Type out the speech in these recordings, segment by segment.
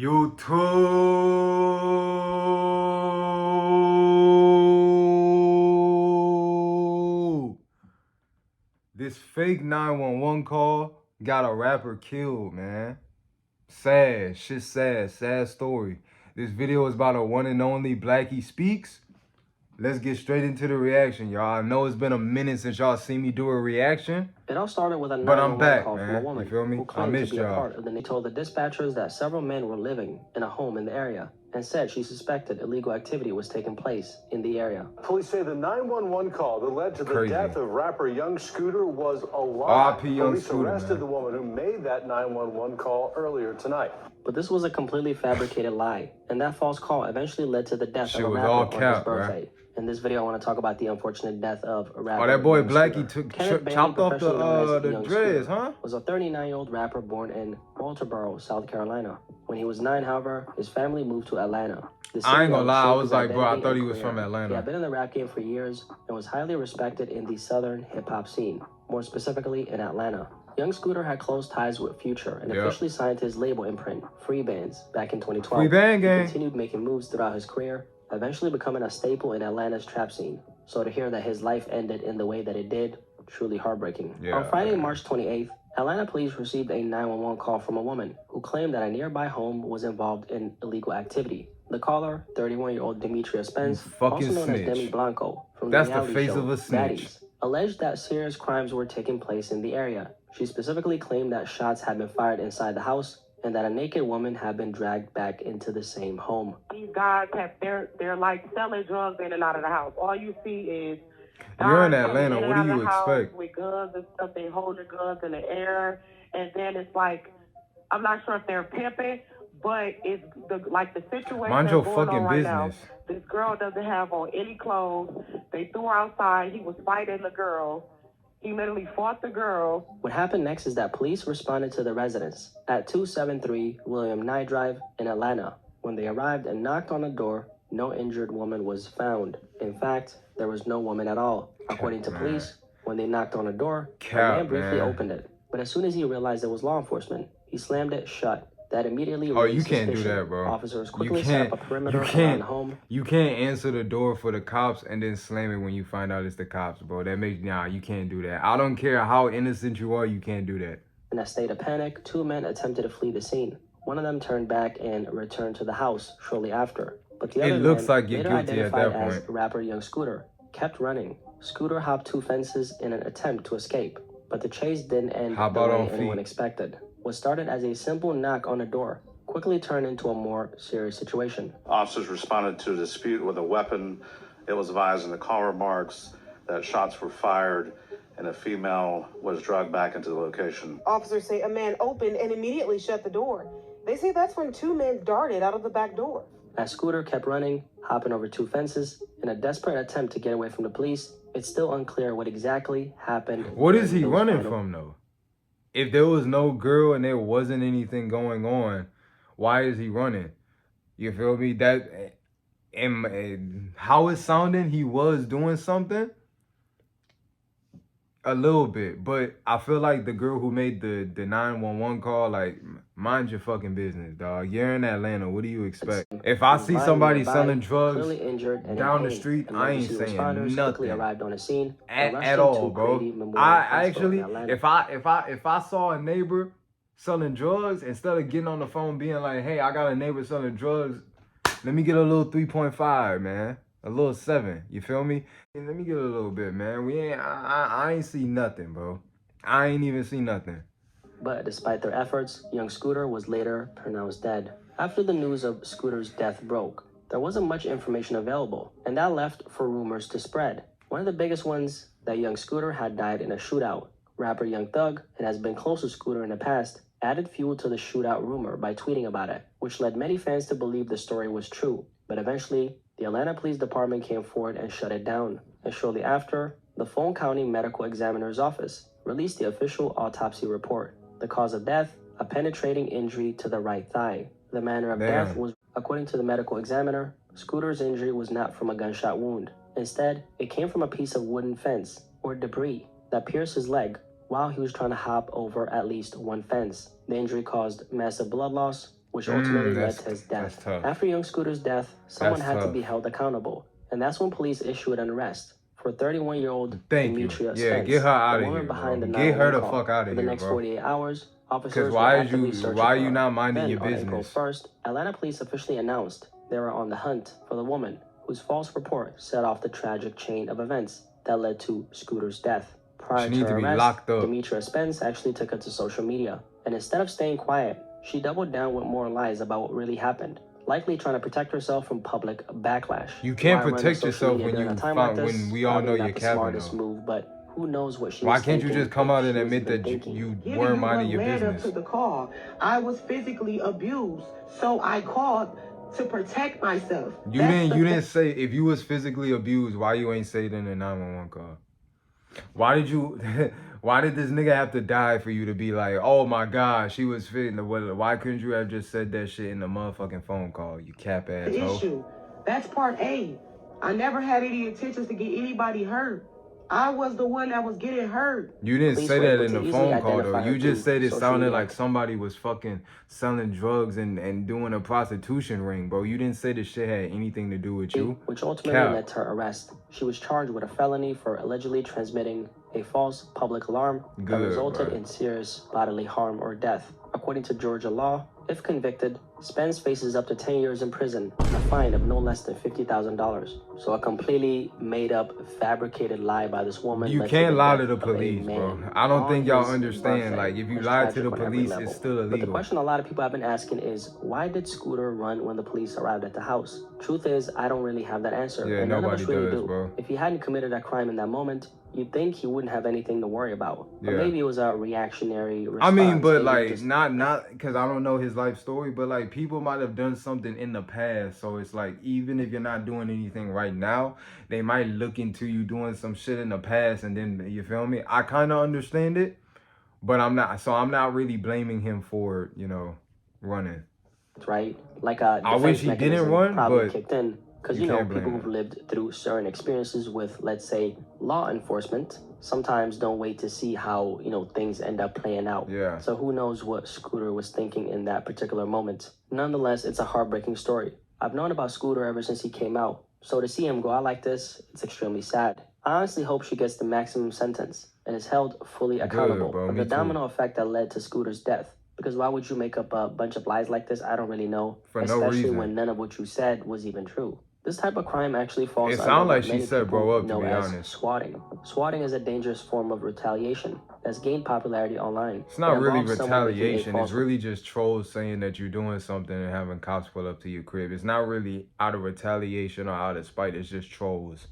YouTube. This fake 911 call got a rapper killed, man. Sad, shit sad, sad story. This video is about a one and only Blackie Speaks. Let's get straight into the reaction, y'all. I know it's been a minute since y'all seen me do a reaction. It all started with a 911 call from a woman who claimed to be a part of the Navy. Told the dispatchers that several men were living in a home in the area and said she suspected illegal activity was taking place in the area. Police say the 911 call that led to the death of rapper Young Scooter was a lie. Police arrested the woman who made that 911 call earlier tonight. But this was a completely fabricated lie, and that false call eventually led to the death of a rapper on his birthday. Right? In this video, I want to talk about the unfortunate death of a rapper. Oh, that boy Blackie chopped off the dreads, huh? Was a 39-year-old rapper born in Walterboro, South Carolina. When he was 9, however, his family moved to Atlanta. I ain't gonna lie, I was like, bro, I thought he was from Atlanta. He had been in the rap game for years and was highly respected in the southern hip-hop scene, more specifically in Atlanta. Young Scooter had close ties with Future and officially signed to his label imprint, Free Bands, back in 2012. Free Band Gang. He continued making moves throughout his career, eventually becoming a staple in Atlanta's trap scene. So to hear that his life ended in the way that it did, truly heartbreaking. On Friday, March 28th, Atlanta police received a 911 call from a woman who claimed that a nearby home was involved in illegal activity. The caller, 31-year-old Demetria Spence, also known as Demi Blanco, from the reality show Baddies, alleged that serious crimes were taking place in the area. She specifically claimed that shots had been fired inside the house and that a naked woman had been dragged back into the same home. These guys they're like selling drugs in and out of the house. All you see is you're in Atlanta. What do you expect? With guns and stuff, they hold the guns in the air, and then it's like, I'm not sure if they're pimping, but it's the situation. Mind your fucking business. Now, this girl doesn't have on any clothes. They threw her outside. He was fighting the girl. He literally fought the girl. What happened next is that police responded to the residence at 273 William Nye Drive in Atlanta. When they arrived and knocked on the door, no injured woman was found. In fact, there was no woman at all. According to police, when they knocked on the door, a man briefly opened it. But as soon as he realized it was law enforcement, he slammed it shut. That immediately you can't do that, bro. Officers quickly set up a perimeter around the home. You can't answer the door for the cops and then slam it when you find out it's the cops, bro. That makes you can't do that. I don't care how innocent you are, you can't do that. In a state of panic, 2 men attempted to flee the scene. One of them turned back and returned to the house shortly after. But the other man, later identified as rapper Young Scooter, kept running. Scooter hopped 2 fences in an attempt to escape, but the chase didn't end the way anyone expected. What started as a simple knock on the door quickly turned into a more serious situation. Officers responded to a dispute with a weapon. It was advised in the call remarks that shots were fired and a female was dragged back into the location. Officers say a man opened and immediately shut the door. They say that's when 2 men darted out of the back door. As Scooter kept running, hopping over 2 fences, in a desperate attempt to get away from the police, it's still unclear what exactly happened. What is he running from, though? If there was no girl and there wasn't anything going on, why is he running? You feel me? That and how it's sounding, he was doing something. A little bit, but I feel like the girl who made the 911 call, like, mind your fucking business, dog. You're in Atlanta. What do you expect? If I see somebody selling drugs down the street, I ain't saying nothing arrived on the scene at all, bro. I actually, if I saw a neighbor selling drugs, instead of getting on the phone being like, hey, I got a neighbor selling drugs, let me get a little 3.5, man. A little 7, you feel me? And let me get a little bit, man. I ain't see nothing, bro. I ain't even see nothing. But despite their efforts, Young Scooter was later pronounced dead. After the news of Scooter's death broke, there wasn't much information available, and that left for rumors to spread. One of the biggest ones, that Young Scooter had died in a shootout. Rapper Young Thug, and has been close to Scooter in the past, added fuel to the shootout rumor by tweeting about it, which led many fans to believe the story was true. But eventually, the Atlanta Police Department came forward and shut it down. And shortly after, the Fulton County Medical Examiner's Office released the official autopsy report. The cause of death, a penetrating injury to the right thigh. The manner of death was, according to the medical examiner, Scooter's injury was not from a gunshot wound. Instead, it came from a piece of wooden fence, or debris, that pierced his leg while he was trying to hop over at least 1 fence. The injury caused massive blood loss, which ultimately led to his That's death. tough. After young Scooter's death, someone That's had to tough. be held accountable, and that's when police issued an arrest for 31-year-old Thank Demetria you. Yeah, Spence, get her out the of woman here, behind bro. the Get her 911 the call. fuck out For of the here, next bro. 48 hours, officers Because were why actively searching are for you her. not minding Then, your on April business? 1st, Atlanta police officially announced they were on the hunt for the woman whose false report set off the tragic chain of events that led to Scooter's death. Prior She to need her to be arrest, locked up. Demetria Spence actually took it to social media, and instead of staying quiet, she doubled down with more lies about what really happened, likely trying to protect herself from public backlash. You can't Why run protect social yourself media when during you a time like find this? when we all Probably know not you're the capping smartest though. move, but who knows what she Why was can't you thinking, just come if out and she was admit even that thinking. you Giving weren't you minding what your led up business? to the call. I was physically abused, so I called to protect myself. You didn't say if you was physically abused, why you ain't say it in the 911 call? Why did this nigga have to die for you to be like, oh my god, she was fitting the weather? Why couldn't you have just said that shit in the motherfucking phone call, you cap ass The hoe? issue. That's part A. I never had any intentions to get anybody hurt. I was the one that was getting hurt. You didn't Police say were that able in to the easily phone call though. identify her You just through said it social sounded media. like somebody was fucking selling drugs and doing a prostitution ring, bro. You didn't say this shit had anything to do with you. Which ultimately Cap. led to her arrest. She was charged with a felony for allegedly transmitting a false public alarm that Good, resulted bro. in serious bodily harm or death. According to Georgia law, if convicted, Spence faces up to 10 years in prison and a fine of no less than $50,000. So a completely made-up, fabricated lie by this woman. You led can't the lie death to the of a police, bro. man I don't on think y'all his understand. birthday. Like, if you It's lie to tragic the on every police, level. it's still But the illegal. question a lot of people have been asking is, why did Scooter run when the police arrived at the house? Truth is, I don't really have that answer. Yeah, and none of us nobody really does, do. bro. If he hadn't committed that crime in that moment, you'd think he wouldn't have anything to worry about. But Yeah. maybe it was a reactionary response. I mean, but Maybe like, just- not because I don't know his life story, but like, people might have done something in the past. So it's like, even if you're not doing anything right now, they might look into you doing some shit in the past, and then, you feel me? I kind of understand it, but I'm not really blaming him for, running. right? Like a I wish defense he didn't mechanism run, probably but kicked in. Because, you can't blame people him. who've lived through certain experiences with, let's say, law enforcement, sometimes don't wait to see how, things end up playing out. Yeah. So who knows what Scooter was thinking in that particular moment. Nonetheless, it's a heartbreaking story. I've known about Scooter ever since he came out. So to see him go out like this, it's extremely sad. I honestly hope she gets the maximum sentence and is held fully accountable bro. for Me the too. domino effect that led to Scooter's death. Because why would you make up a bunch of lies like this? I don't really know. For no Especially reason. when none of what you said was even true. This type of crime actually falls It under sound what like she many said people grow up, to know be as honest. swatting. Swatting is a dangerous form of retaliation that's gained popularity online. It's not It really involves someone making a retaliation. false It's really just trolls saying that you're doing something and having cops pull up to your crib. It's not really out of retaliation or out of spite. It's just trolls.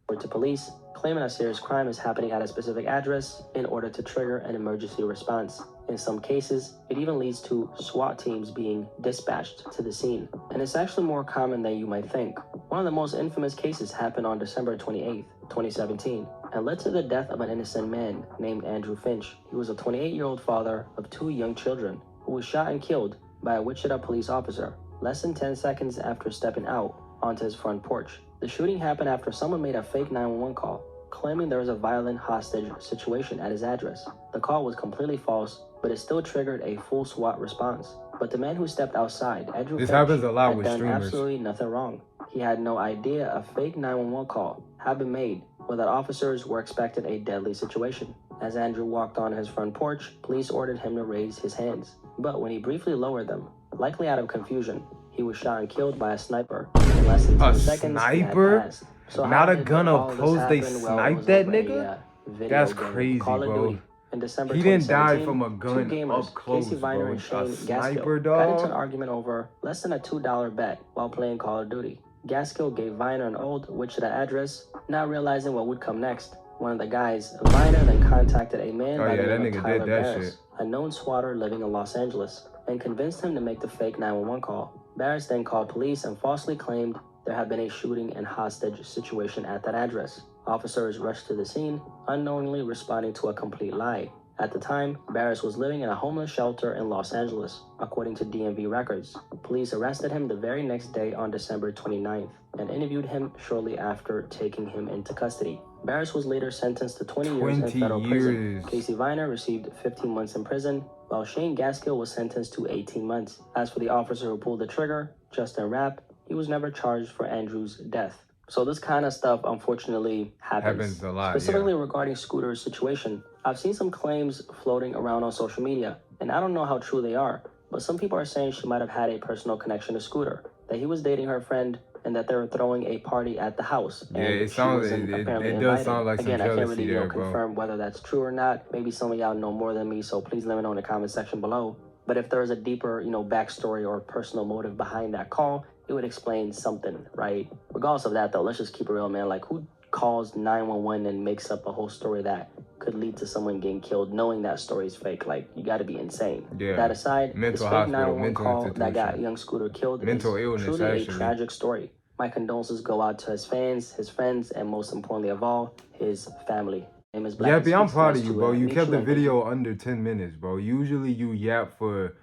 report to police, claiming a serious crime is happening at a specific address in order to trigger an emergency response. In some cases, it even leads to SWAT teams being dispatched to the scene. And it's actually more common than you might think. One of the most infamous cases happened on December 28, 2017, and led to the death of an innocent man named Andrew Finch. He was a 28-year-old father of 2 young children who was shot and killed by a Wichita police officer less than 10 seconds after stepping out onto his front porch. The shooting happened after someone made a fake 911 call, claiming there was a violent hostage situation at his address. The call was completely false, but it still triggered a full SWAT response. But the man who stepped outside, Andrew This Finch, happens a lot had with done streamers. absolutely nothing wrong. He had no idea a fake 911 call had been made, or that officers were expecting a deadly situation. As Andrew walked on his front porch, police ordered him to raise his hands. But when he briefly lowered them, likely out of confusion, he was shot and killed by a sniper in less than 10 seconds. he had sniper? passed. So Not how a did gun all up this close, they happen? Well, it sniped was that over nigga? video That's game, crazy, Call of bro. Duty. In December He didn't die 2017, from a gun two gamers, up close, Casey Viner bro. and Shane A Gaskill, sniper, got into an dog? argument over less than a $2 bet while playing Call of Duty. Gaskill gave Viner an old Wichita address, not realizing what would come next. One of the guys, Viner, then contacted a man by the that name of nigga Tyler did that Barris, shit. a known swatter living in Los Angeles, and convinced him to make the fake 911 call. Barris then called police and falsely claimed there had been a shooting and hostage situation at that address. Officers rushed to the scene, unknowingly responding to a complete lie. At the time, Barris was living in a homeless shelter in Los Angeles, according to DMV records. Police arrested him the very next day on December 29th and interviewed him shortly after taking him into custody. Barris was later sentenced to 20 years in federal prison. Casey Viner received 15 months in prison, while Shane Gaskill was sentenced to 18 months. As for the officer who pulled the trigger, Justin Rapp, he was never charged for Andrew's death. So this kind of stuff, unfortunately, happens a lot. Specifically regarding Scooter's situation, I've seen some claims floating around on social media, and I don't know how true they are, but some people are saying she might have had a personal connection to Scooter, that he was dating her friend, and that they were throwing a party at the house. Yeah, it does sound like some Again, I can't really there, confirm whether that's true or not. Maybe some of y'all know more than me, so please let me know in the comment section below. But if there is a deeper, backstory or personal motive behind that call, it would explain something, right? Regardless of that, though, let's just keep it real, man. Like, who calls 911 and makes up a whole story that could lead to someone getting killed, knowing that story is fake? Like, you got to be insane. Yeah. That aside, this fake 911 call that got young Scooter killed is illness, truly actually a tragic story. My condolences go out to his fans, his friends, and most importantly of all, his family. Name is Black. Yeah, I'm proud of you, bro. You kept the video under 10 minutes, bro. Usually you yap for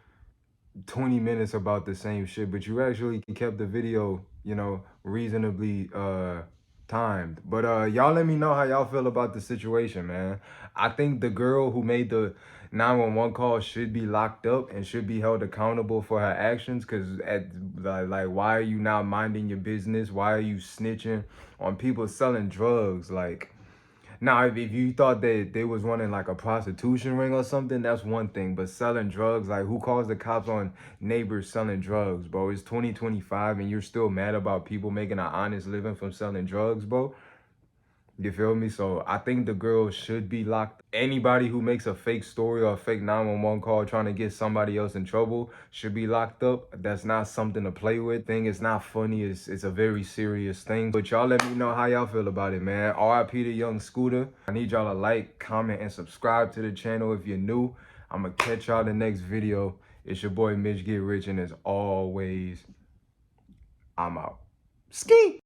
20 minutes about the same shit, but you actually kept the video, reasonably timed. But y'all let me know how y'all feel about the situation, man. I think the girl who made the 911 call should be locked up and should be held accountable for her actions, because why are you not minding your business? Why are you snitching on people selling drugs? Like, now, if you thought that they was running like a prostitution ring or something, that's one thing. But selling drugs, like, who calls the cops on neighbors selling drugs, bro? It's 2025 and you're still mad about people making an honest living from selling drugs, bro? You feel me? So I think the girl should be locked. Anybody who makes a fake story or a fake 911 call trying to get somebody else in trouble should be locked up. That's not something to play with. It's not funny. It's a very serious thing. But y'all let me know how y'all feel about it, man. RIP to young Scooter. I need y'all to like, comment, and subscribe to the channel if you're new. I'm going to catch y'all in the next video. It's your boy Mitch Get Rich, and as always, I'm out. Ski!